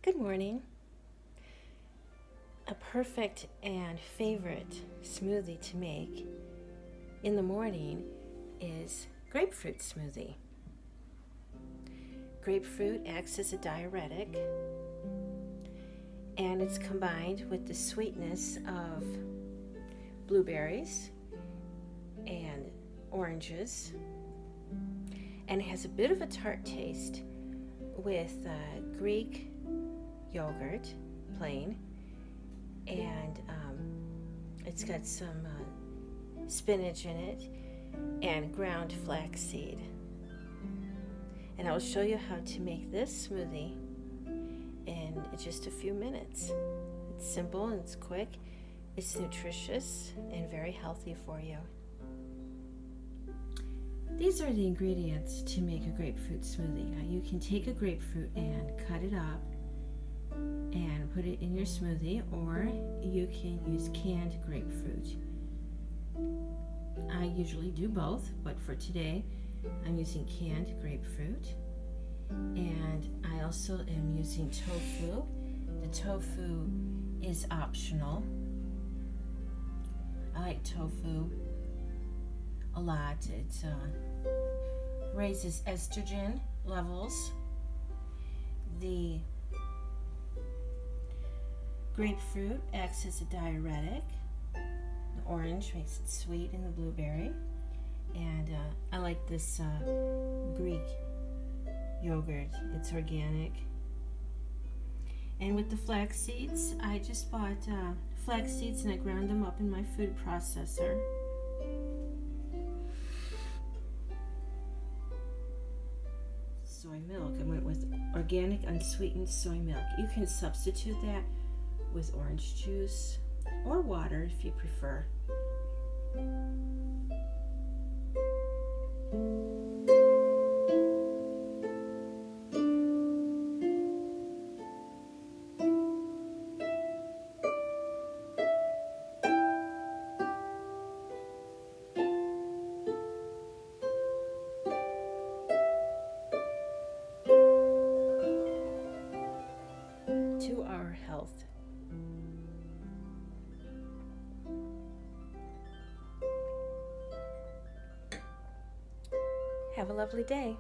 Good morning. A perfect and favorite smoothie to make in the morning is grapefruit smoothie. Grapefruit acts as a diuretic, and it's combined with the sweetness of blueberries and oranges, and it has a bit of a tart taste with Greek yogurt, plain, and it's got some spinach in it and ground flaxseed. And I'll show you how to make this smoothie in just a few minutes. It's simple and it's quick. It's nutritious and very healthy for you. These are the ingredients to make a grapefruit smoothie. Now you can take a grapefruit and cut it up and put it in your smoothie, or you can use canned grapefruit. I usually do both, but for today I'm using canned grapefruit, and I also am using tofu. The tofu is optional. I like tofu a lot. It raises estrogen levels. The grapefruit acts as a diuretic. The orange makes it sweet, and the blueberry. And I like this Greek yogurt. It's organic. And with the flax seeds, I just bought flax seeds and I ground them up in my food processor. Soy milk. I went with organic unsweetened soy milk. You can substitute that with orange juice or water if you prefer. To our health. Have a lovely day.